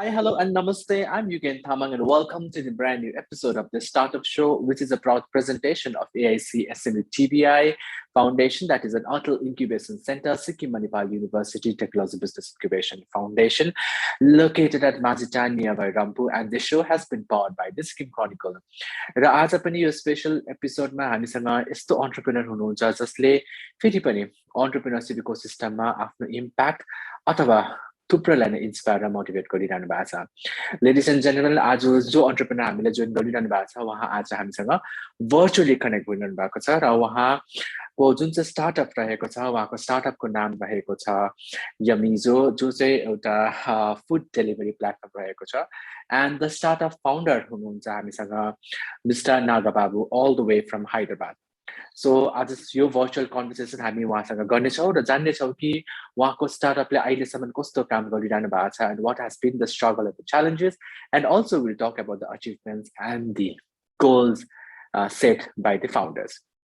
Hi, hello, and namaste. I'm Yonika Infotainment and welcome to the brand new episode of the Startup Show, which is a proud presentation of AIC SME TBI Foundation, that is an Atal Incubation Center, Sikkim University Technology Business Incubation Foundation, located at Mazitan nearby Rampu. And the show has been powered by the Sikkim Chronicle. र आज पनि यो special एपिसोडमा हामीसँग यस्तो entrepreneur हुनुहुन्छ जसले फेरि पनि अन्टरप्रेनरशिप इकोसिस्टममा आफ्नो इम्प्याक्ट अथवा थुप्रोलाई नै इन्स्पायर र मोटिभेट गरिरहनु भएको छ। लेडिज एन्ड जेनरल, आज जो अन्टरप्रेनर हामीले जोइन गरिरहनु भएको छ उहाँ आज हामीसँग भर्चुअली कनेक्ट गरिरहनु भएको छ र उहाँको जुन चाहिँ स्टार्टअप रहेको छ उहाँको स्टार्टअपको नाम रहेको छ यमिजो, जो चाहिँ एउटा फुड डेलिभरी प्लेटफर्म रहेको छ। एन्ड द स्टार्टअप फाउन्डर हुनुहुन्छ हामीसँग mister Nagababu all the way from Hyderabad. So आज यो भर्चुअल कन्भर्सेसन हामी उहाँसँग गर्नेछौँ र जान्नेछौँ कि उहाँको स्टार्टअपले अहिलेसम्म कस्तो काम गरिरहनु भएको छ and what has been the struggle and the challenges and also will talk about the achievements and the goals set by the founders.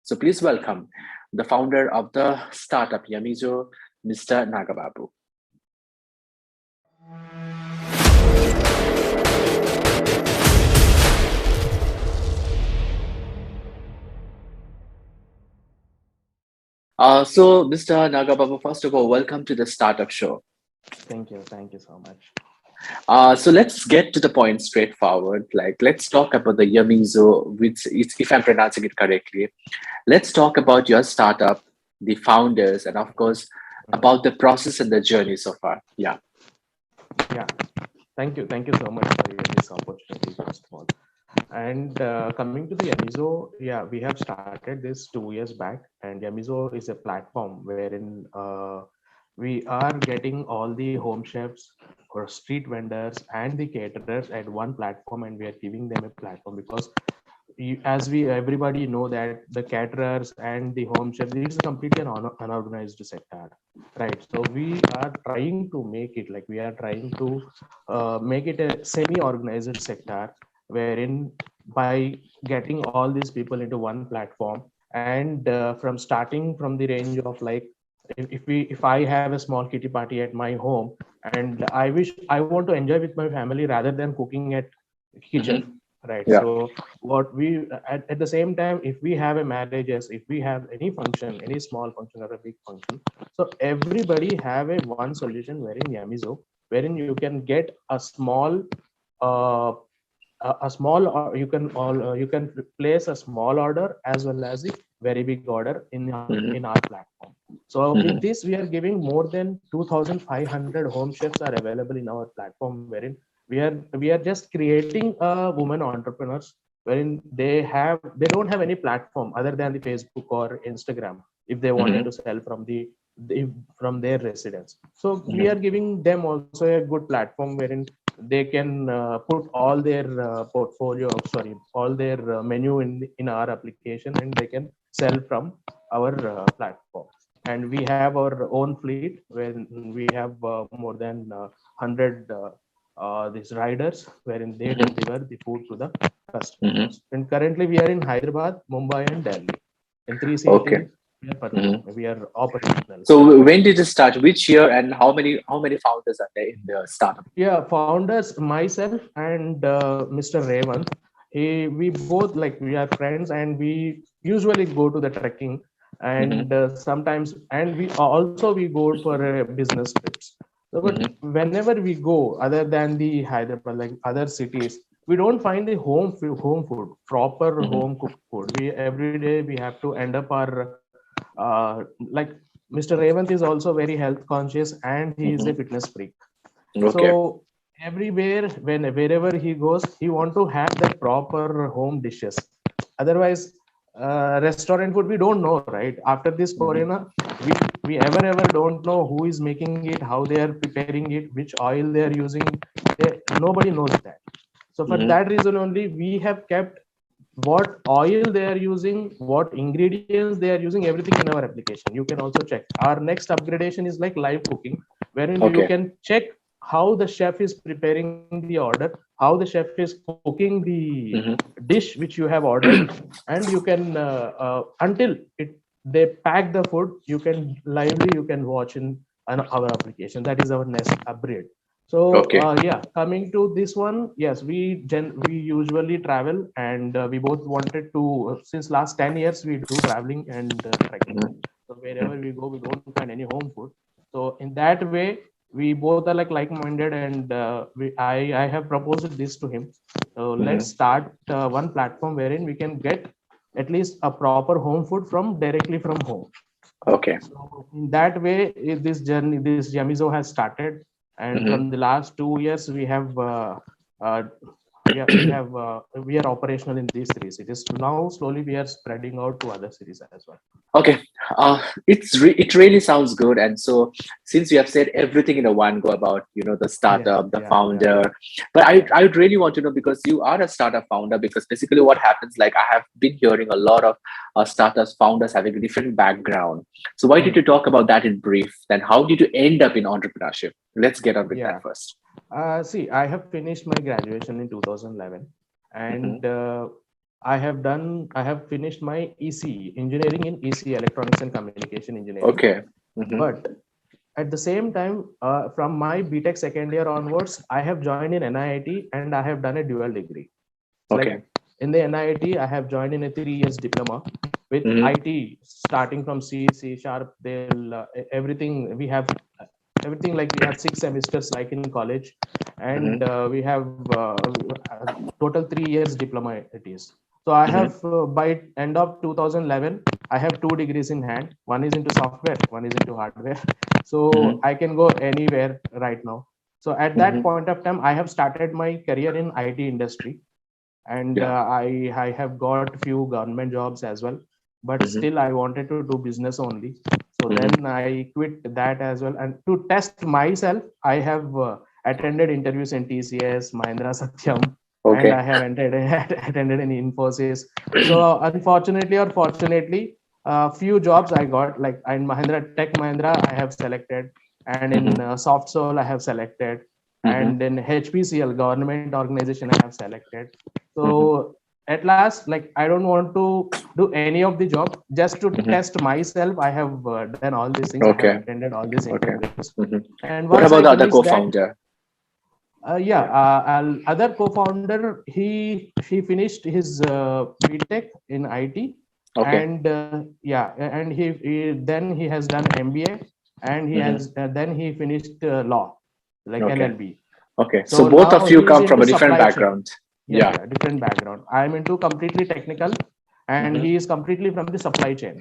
So please welcome the founder of the startup यमिजो, mister Nagababu. So, Mr. Nagababu, first of all, welcome to the Startup Show. Thank you so much. So let's get to the point straightforward. Let's talk about the Yamizo, which is, if I'm pronouncing it correctly. Let's talk about your startup, the founders, and of course, about the process and the journey so far. Yeah. Thank you so much for this opportunity, first of all. And coming to the Yamizo, we have started this 2 years back, and Yamizo is a platform wherein we are getting all the home chefs or street vendors and the caterers at one platform, and we are giving them a platform because everybody know that the caterers and the home chefs, it's completely an unorganized sector, right? So we are trying to make it make it a semi-organized sector, wherein by getting all these people into one platform and from starting from the range of if I have a small kitty party at my home and I want to enjoy with my family rather than cooking at kitchen, right? Yeah. So what we at the same time, if we have a marriages, if we have any function, any small function or a big function, so everybody have a one solution wherein Yamizo, wherein you can get a small you can place a small order as well as a very big order in our platform. So with this, we are giving more than 2,500 home chefs are available in our platform, wherein we are just creating women entrepreneurs wherein they don't have any platform other than the Facebook or Instagram if they wanted to sell from their residence. So we are giving them also a good platform wherein they can put all their all their menu in our application, and they can sell from our platform. And we have our own fleet when we have more than 100 these riders wherein they deliver the food to the customers. And currently we are in Hyderabad, Mumbai and Delhi. In 3 cities. Okay. We are operational. So when did you start? Which year and how many founders are there in the startup? Yeah, founders, myself and Mr. Revant. We both we are friends, and we usually go to the trekking, and sometimes, and we go for business trips. So, but whenever we go, other than the Hyderabad, other cities, we don't find the home food, proper home cooked food. Every day we have to end up our Mr. Revant is also very health conscious, and he is a fitness freak. Okay. So wherever he goes, he want to have that proper home dishes. Otherwise, restaurant food we don't know, right? After this corona, we ever don't know who is making it, how they are preparing it, which oil they are using. Nobody knows that. So for that reason only, we have kept what oil they are using, what ingredients they are using, everything in our application. You can also check. Our next upgradation is like live cooking, wherein you can check how the chef is preparing the order, how the chef is cooking the dish which you have ordered, and you can until they pack the food, you can watch in our application. That is our next upgrade. So Okay. yeah, coming to this one, yes, we usually travel, and we both wanted to, since last 10 years we do traveling and trekking. Mhm. So wherever we go, we don't find any home food. So in that way, we both are like-minded, and I have proposed this to him. So let's Mhm. start one platform wherein we can get at least a proper home food from directly from home. Okay. So in that way, this journey, this Yamizo has started, and from Mhm. the last 2 years, uh, we are operational in these three cities. Now slowly we are spreading out to other cities as well. Okay, it really sounds good. And so, since you have said everything in a one go about the Yeah, startup, the yeah, yeah, founder, but I yeah. I would really want to know, because you are a startup founder. Because basically, what happens, like I have been hearing a lot of startups founders having a different background. So why did Hmm. you talk about that in brief? Then how did you end up in entrepreneurship? Let's get on with that Yeah. first. See, I have finished my graduation in 2011, Mm-hmm. and I have finished my ECE, engineering in ECE, Electronics and Communication Engineering. Okay. Mm-hmm. But at the same time, from my BTech second year onwards, I have joined in NIIT and I have done a dual degree. It's like Okay. in the NIIT, I have joined in a 3 years diploma with Mm-hmm. IT, starting from C, C sharp, they'll everything. We have everything, like we have 6 semesters like in college, and Mm-hmm. we have total 3 years diploma it is. So I Mm-hmm. have by end of 2011, I have two degrees in hand. One is into software, one is into hardware. So Mm-hmm. I can go anywhere right now. So at that Mm-hmm. point of time, I have started my career in IT industry, and Yeah. I have got few government jobs as well, but Mm-hmm. still I wanted to do business only. So Mm-hmm. then I quit that as well, and to test myself, I have attended interviews in TCS, Mahindra, Satyam, and Okay. I have entered attended in Infosys. So unfortunately or fortunately, few jobs I got, like in Mahindra, Tech Mahindra I have selected, and in Mm-hmm. Softsoul I have selected, Mm-hmm. and in HPCL government organization I have selected. Mm-hmm. So at last, like I don't want to do any of the job, just to Mm-hmm. test myself. I have done all these things. I have Okay. attended all these Okay. interviews, Mhm. and What once I about the other finished that, co-founder? other co-founder, he finished his BTech in IT, Okay. and and then he has done MBA, and he Hmm. has then he finished law, like Okay. LLB. Okay. So So both of now you he is come from into a different supply chain. background. Yeah, Yeah. yeah, different background. I'm into completely technical, and Hmm. he is completely from the supply chain.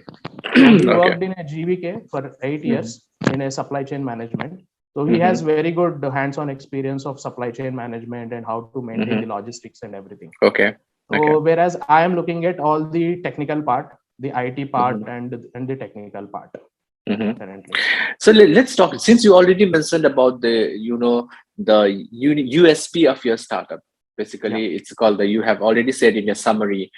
So he Okay. worked in a GVK for 8 years Hmm. in a supply chain management. So he has Hmm. very good hands-on experience of supply chain management and how to maintain the Hmm. logistics and everything. Okay. Okay. So whereas I am looking at all the technical part, the IT part, Hmm. and the technical part Hmm. currently. So let's talk. Since you already mentioned about the USP of your startup. Yeah, Basically, it's called the. You have already said in your summary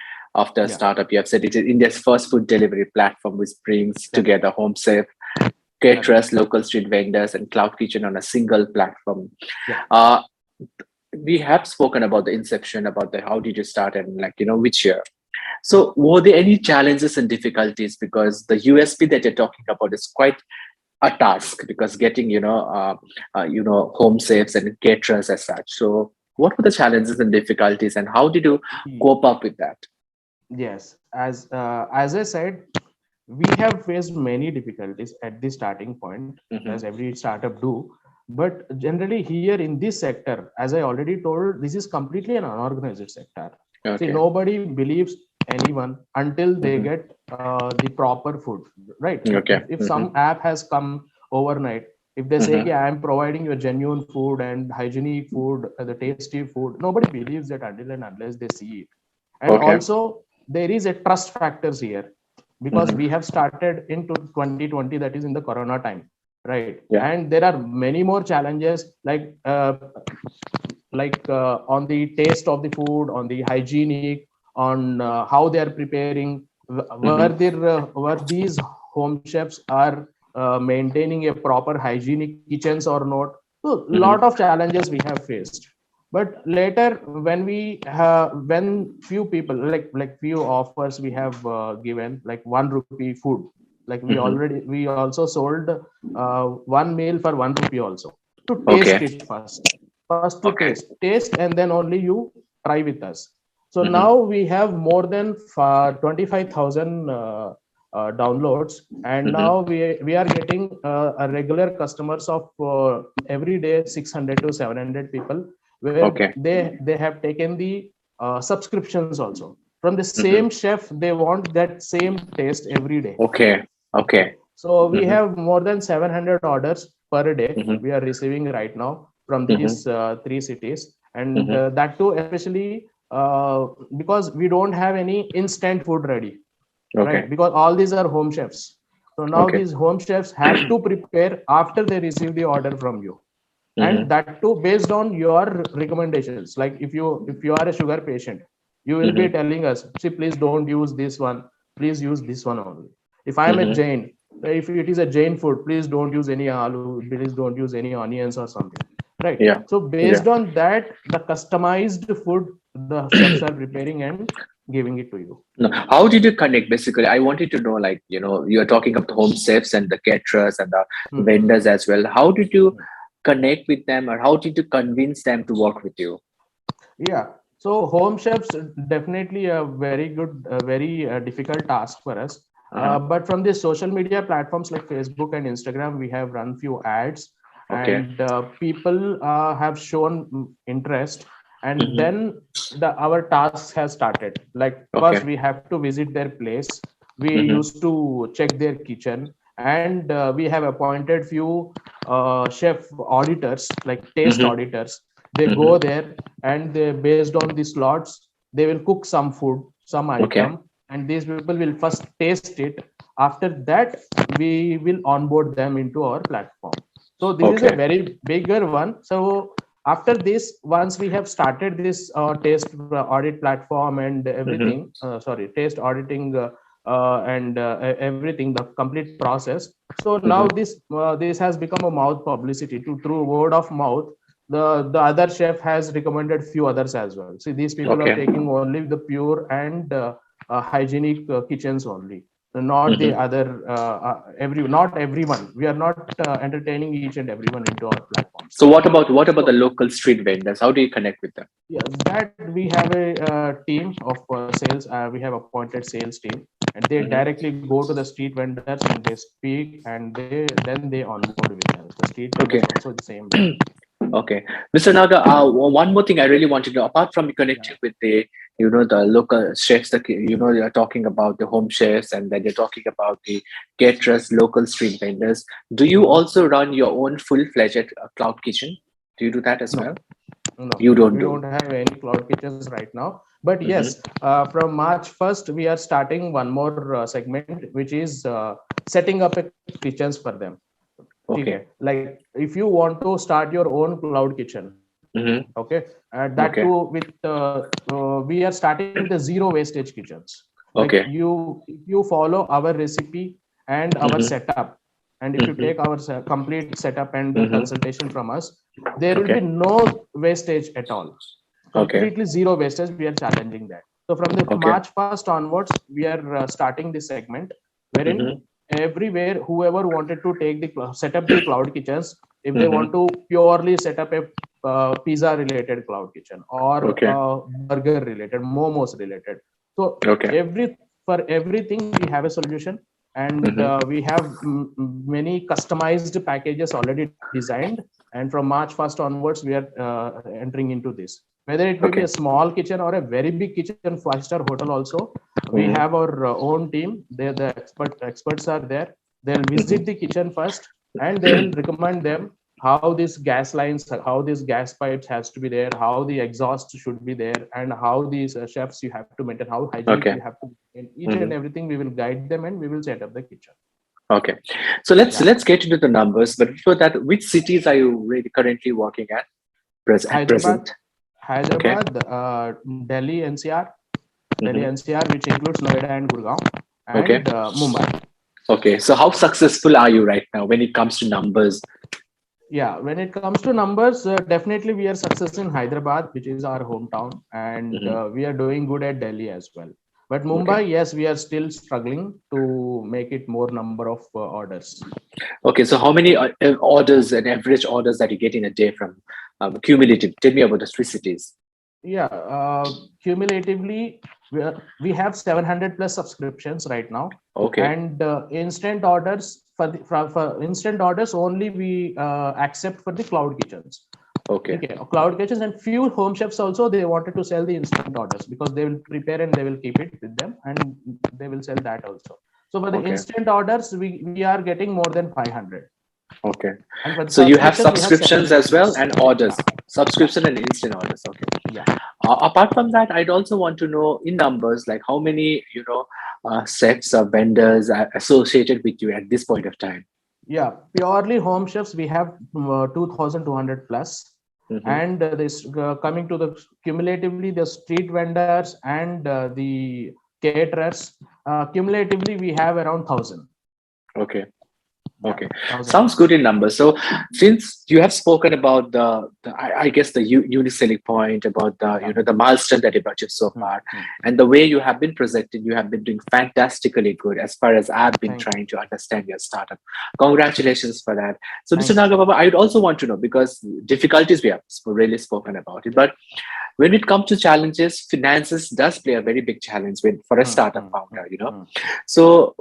of the yeah, startup. You have said it is India's first food delivery platform, which brings correct, together home safe correct. caterers, local street vendors, and cloud kitchen on a single platform. Yeah. Uh, we have spoken about the inception, about the how did you start, and which year. Hmm. So were there any challenges and difficulties, because the USP that you're talking about is quite a task, because getting home safes and caterers as such. So what were the challenges and difficulties, and how did you cope up with that? Yes, as I said, we have faced many difficulties at the starting point, as Hmm. every startup do. But generally, here in this sector, as I already told, this is completely an unorganized sector. See, Okay. nobody believes anyone until they Hmm. get the proper food, right? Okay. If Hmm. some app has come overnight, if they say, Hmm. "Yeah, I am providing you genuine food and hygienic food, the tasty food," nobody believes that until and unless they see it. And Okay. also, there is a trust factors here, because Hmm. we have started into 2020, that is in the corona time, right? Yeah. And there are many more challenges, on the taste of the food, on the hygienic, on how they are preparing, Hmm. were these home chefs are maintaining a proper hygienic kitchens or not. So Hmm. lot of challenges we have faced. But later, when few people, few offers we have given, like 1 rupee food, like Hmm. we also sold one meal for 1 rupee also. to taste Okay. it first to Okay. taste, and then only you try with us. So Mm-hmm. now we have more than 25,000 downloads, and Mm-hmm. now we are getting a regular customers of every day 600 to 700 people, where Okay. they have taken the subscriptions also from the Mm-hmm. same chef. They want that same taste every day. Okay. Okay, Okay. so we Mm-hmm. have more than 700 orders per day Mm-hmm. we are receiving right now from Mm-hmm. these three cities, and Mm-hmm. that too especially because we don't have any instant food ready, Okay. right? Because all these are home chefs. So now Okay. these home chefs have to prepare after they receive the order from you, Mm-hmm. and that too based on your recommendations. Like if you are a sugar patient, you will be Mm-hmm. telling us, see, please don't use this one, please use this one only. If I am a Mm-hmm. Jain, if it is a Jain food, please don't use any aloo, please don't use any onions or something, right? Yeah. So Yeah. based on that, the customized food the chefs are preparing and giving it to you. No, how did you connect? Basically, I wanted to know, like, you're talking about the home chefs and the caterers and the vendors Hmm. as well. How did you connect with them, or how did you convince them to work with you? Yeah. So home chefs definitely a very good, very difficult task for us. Uh-huh. But from the social media platforms like Facebook and Instagram, we have run few ads, Okay. and people have shown interest. And Mm-hmm. then our tasks has started. Like first, Okay. we have to visit their place. We Mm-hmm. used to check their kitchen, and we have appointed few chef auditors, like taste Mm-hmm. auditors. They Mm-hmm. go there, and they, based on the slots, they will cook some food, some Okay. item, and these people will first taste it. After that, we will onboard them into our platform. So this is a Okay. very bigger one. So after this, once we have started this taste audit platform and Mm-hmm. everything, sorry, taste auditing and everything, the complete process. So now Mm-hmm. this has become a mouth publicity to through word of mouth. The other chef has recommended few others as well. See, these people are Okay. taking only the pure and hygienic kitchens only, not the Mm-hmm. other not everyone. We are not entertaining each and everyone into our platforms. So what about the So local street vendors? How do you connect with them? yeah, that we have a team of sales. We have appointed sales team, and they Mm-hmm. directly go to the street vendors and they speak, and they onboard with them. The street vendors Okay. also the same way. Okay, Mr. Naga, one more thing I really wanted to know, apart from Yeah. connecting with the local chefs, you're talking about the home chefs, and then you're talking about the caterers, local street vendors. Do you Mhm. also run your own full-fledged cloud kitchen? Do you do that as well? No, no, You don't we do. don't have any cloud kitchens right now. But Mm-hmm. yes, from March 1st, we are starting one more segment, which is setting up a kitchens for them. Okay. Okay, like if you want to start your own cloud kitchen, Mm-hmm. okay, that Okay. too with we are starting with the zero wastage kitchens. Like Okay. if you follow our recipe and our Mm-hmm. setup, and if you Mm-hmm. take our complete setup and Mm-hmm. consultation from us, there will be Okay. no wastage at all. Okay. Completely zero wastage, we are challenging that. So from the Okay. March 1st onwards, we are starting this segment wherein Mm-hmm. everywhere whoever wanted to take the set up the cloud kitchens, if they Mm-hmm. want to purely set up a pizza related cloud kitchen or Okay. burger related, momos related, so Okay. for everything we have a solution. And Mm-hmm. we have many customized packages already designed, and from March 1st onwards we are entering into this, whether it may be a Okay. small kitchen or a very big kitchen, 5-star hotel also. We Mm-hmm. have our own team. The experts are there. They'll visit the kitchen first, and they will recommend them how these gas lines, how these gas pipes has to be there, how the exhaust should be there, and how these chefs you have to maintain, how hygienic Okay. you have to maintain. Each and Mm-hmm. everything we will guide them, and we will set up the kitchen. Okay, so let's Yeah. let's get into the numbers. But before that, which cities are you really currently working at at Hyderabad, present? Okay. Hyderabad, Delhi NCR, Delhi Mm-hmm. NCR, which includes Noida and Gurgaon, Okay. and Mumbai. Okay. So how successful are you right now when it comes to numbers? Yeah, when it comes to numbers, definitely we are success in Hyderabad, which is our hometown, and Mm-hmm. we are doing good at Delhi as well. But Mumbai, yes, we are still struggling to make it more number of orders. Okay, so how many orders and average orders that you get in a day from cumulative? Tell me about the three cities. Yeah, cumulatively, we have 700 plus subscriptions right now. Okay. And instant orders for instant orders only we accept for the cloud kitchens. Okay. Cloud kitchens, and few home chefs also, they wanted to sell the instant orders because they will prepare and they will keep it with them and they will sell that also. So for the instant orders, we are getting more than 500. Okay. So you have subscriptions as well and orders, subscription and instant orders. Okay. Yeah. Apart from that, I'd also want to know in numbers, like how many, sets of vendors are associated with you at this point of time. Yeah, purely home chefs, we have 2,200 plus. And this coming to the cumulatively the street vendors and the caterers, cumulatively we have around 1,000. Okay. Okay, sounds good in numbers. So since you have spoken about I guess the unique selling point, about the the milestone that you've achieved so far, and the way you have been presented, you have been doing fantastically good as far as I've been trying to understand your startup. Congratulations for that. So Mr. Nagababu, I'd also want to know, because difficulties we have really spoken about it, but when it comes to challenges, finances does play a very big challenge for a startup founder, So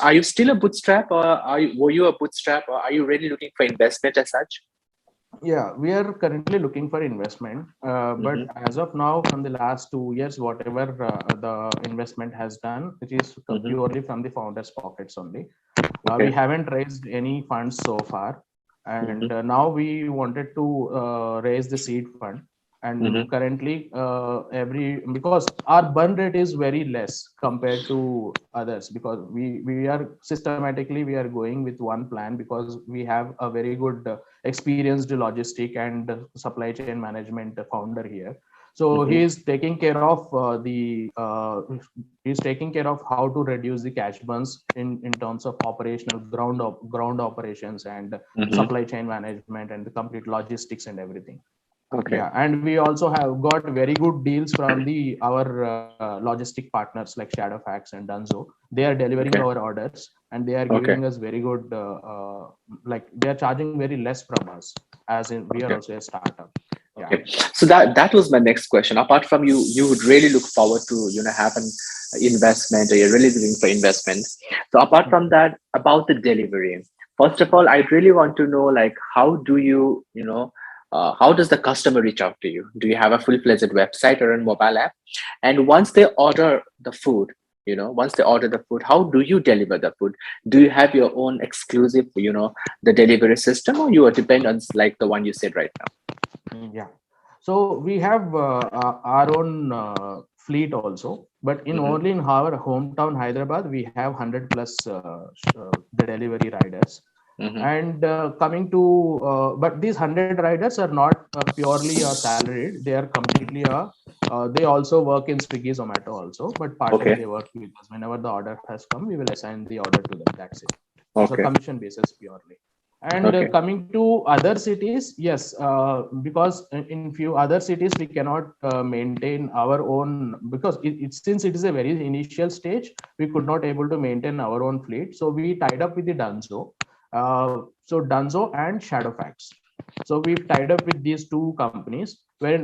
are you still a bootstrap, or were you a bootstrap, or are you really looking for investment as such? Yeah, we are currently looking for investment, but as of now, from the last 2 years, whatever the investment has done, which is purely from the founders' pockets only. We haven't raised any funds so far, and now we wanted to raise the seed fund. And currently, because our burn rate is very less compared to others, because we are systematically we are going with one plan, because we have a very good experienced logistic and supply chain management founder here. So he is taking care of he's taking care of how to reduce the cash burns in terms of operational ground operations and supply chain management and the complete logistics and everything. Okay. Yeah, and we also have got very good deals from our logistic partners like Shadowfax and Dunzo. They are delivering our orders, and they are giving us very good, like they are charging very less from us, as in we are also a startup. Yeah. Okay. So that was my next question. Apart from you would really look forward to have an investment, or you're really looking for investment. So apart from that, about the delivery, first of all, I really want to know, like, how do you how does the customer reach out to you? Do you have a full-fledged website or a mobile app? And once they order the food, how do you deliver the food? Do you have your own exclusive, the delivery system, or you are dependent on like the one you said right now? Yeah. So we have our own fleet also, but only in our hometown Hyderabad, we have 100 plus delivery riders. And coming to but these 100 riders are not purely salaried. They are completely they also work in Swiggy, Zomato also, but partly they work with us. Whenever the order has come, we will assign the order to them. That's it. So commission basis purely. And coming to other cities, yes, because in few other cities we cannot maintain our own, because since it is a very initial stage, we could not able to maintain our own fleet. So we tied up with the Dunzo. So Dunzo and Shadowfax. So we've tied up with these two companies where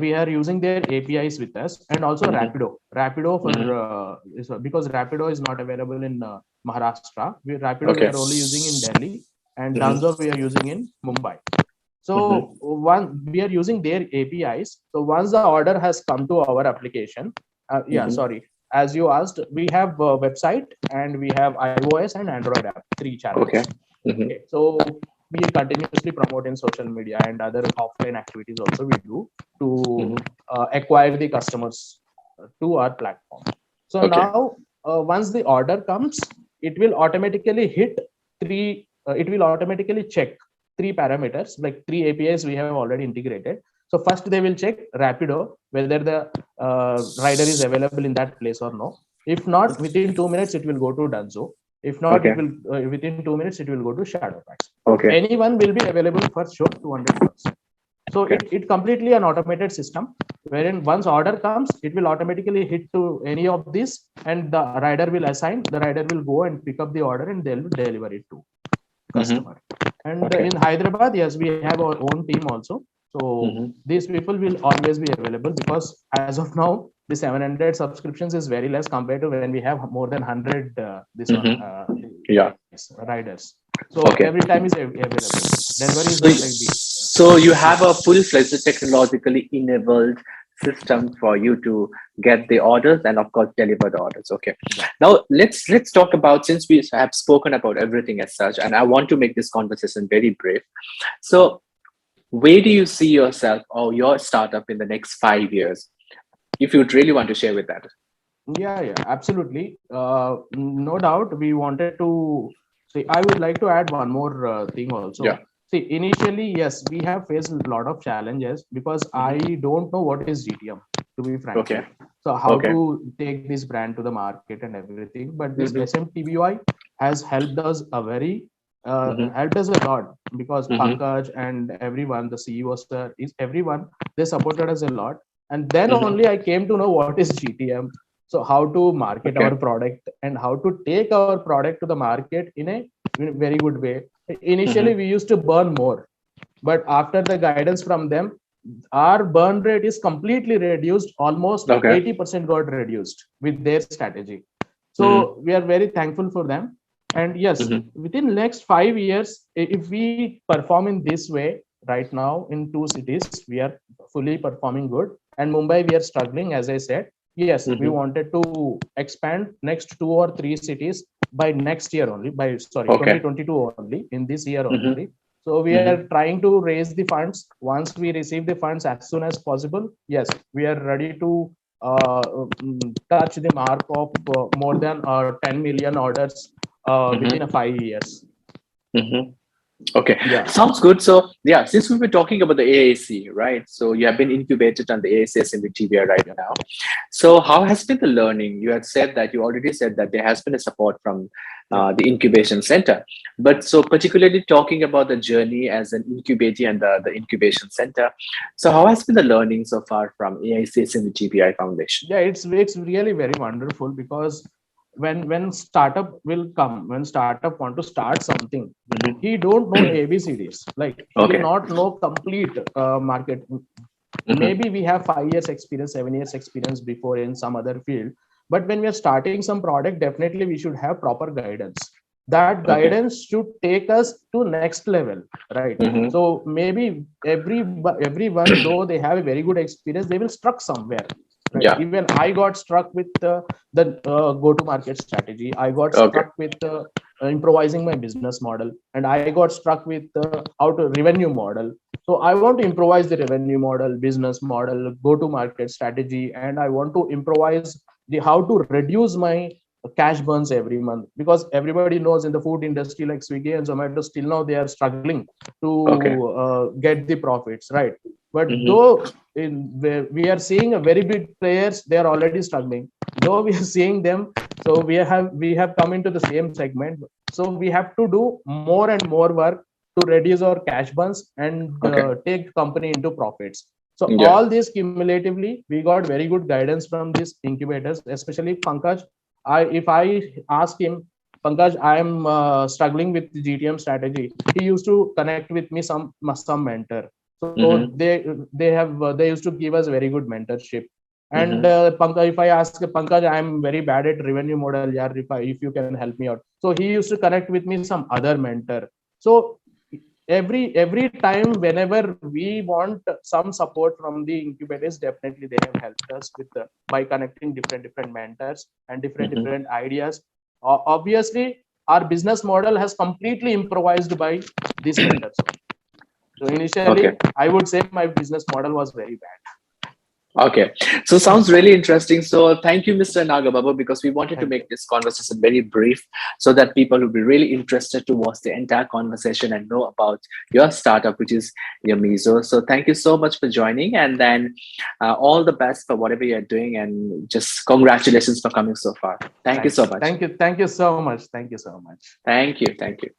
we are using their APIs with us, and also Rapido for because Rapido is not available in Maharashtra. Rapido we are only using in Delhi, and Dunzo we are using in Mumbai. So we are using their APIs. So once the order has come to our application, as you asked, we have a website and we have iOS and Android app, 3 channels. Okay. So we continuously promote in social media and other offline activities also we do to acquire the customers to our platform. So now once the order comes, it will automatically hit it will automatically check 3 parameters, like 3 APIs we have already integrated. So first they will check Rapido whether the rider is available in that place or no. If not, within 2 minutes it will go to Dunzo. If not, it will within 2 minutes it will go to Shadowfax. Anyone will be available for sure 200%. So it completely an automated system, wherein once order comes, it will automatically hit to any of these, and the rider will assign. The rider will go and pick up the order, and they'll deliver it to customer. And in Hyderabad, yes, we have our own team also. So these people will always be available, because as of now, the 700 subscriptions is very less compared to when we have more than 100 riders. So every time is available. Delivery is not like this. So you have a full-fledged technologically enabled system for you to get the orders and of course deliver the orders. Okay. Now let's talk about, since we have spoken about everything as such, and I want to make this conversation very brief. So where do you see yourself or your startup in the next 5 years, if you'd really want to share with that? Yeah, absolutely. No doubt. We wanted to see. I would like to add one more thing also. Yeah. See, initially, yes, we have faced a lot of challenges because I don't know what is GTM, to be frank. Okay. So how to take this brand to the market and everything. But this SMTBY has helped us helped us a lot, because Pankaj and everyone, the CEO sir, is everyone, they supported us a lot. And then only I came to know what is GTM. So how to market our product and how to take our product to the market in a very good way. Initially, we used to burn more, but after the guidance from them, our burn rate is completely reduced. Almost 80% got reduced with their strategy. So we are very thankful for them. And yes, within next 5 years, if we perform in this way, right now in 2 cities, we are fully performing good. And Mumbai, we are struggling, as I said. Yes, we wanted to expand next 2 or 3 cities by next year only, 2022 only, in this year only. So we are trying to raise the funds. Once we receive the funds as soon as possible, yes, we are ready to touch the mark of more than 10 million orders within 5 years. Okay, sounds good. So yeah, since we were talking about the AAC, right? So you have been incubated on the AAC SME TBI right now. So how has been the learning? You had said that you already said that there has been a support from the incubation center, but so particularly talking about the journey as an incubator and the incubation center. So how has been the learning so far from AAC SME TBI Foundation? Yeah, it's really very wonderful, because when startup will come, when startup want to start something, he don't know ABCDs. Like he will not know complete market. Maybe we have 5 years experience, 7 years experience before in some other field, but when we are starting some product, definitely we should have proper guidance. That guidance should take us to next level, right? So maybe everyone, though they have a very good experience, they will struck somewhere. Right? Yeah. Even I got struck with the go-to-market strategy. I got struck with improvising my business model, and I got struck with how to revenue model. So I want to improvise the revenue model, business model, go-to-market strategy, and I want to improvise the how to reduce my cash burns every month, because everybody knows in the food industry like Swiggy and Zomato, still now they are struggling to get the profits, right? But though we are seeing a very big players, they are already struggling. Though we are seeing them, so we have come into the same segment. So we have to do more and more work to reduce our cash burns and take company into profits. So all this cumulatively, we got very good guidance from these incubators, especially Pankaj. If I ask him, Pankaj, I am struggling with the GTM strategy, he used to connect with me some mentor. So they used to give us very good mentorship. And Pankaj, if I ask Pankaj, I am very bad at revenue model, yaar, if you can help me out. So he used to connect with me some other mentor. So every time, whenever we want some support from the incubators, definitely they have helped us with by connecting different mentors and different ideas. Obviously, our business model has completely improvised by these mentors. So initially, I would say my business model was very bad. Okay, so sounds really interesting. So thank you, Mr. Nagababu, because we wanted to make this conversation very brief so that people will be really interested to watch the entire conversation and know about your startup, which is Yamizo. So thank you so much for joining, and then all the best for whatever you're doing, and just congratulations for coming so far. Thank you so much. Thank you so much. Thank you so much. Thank you.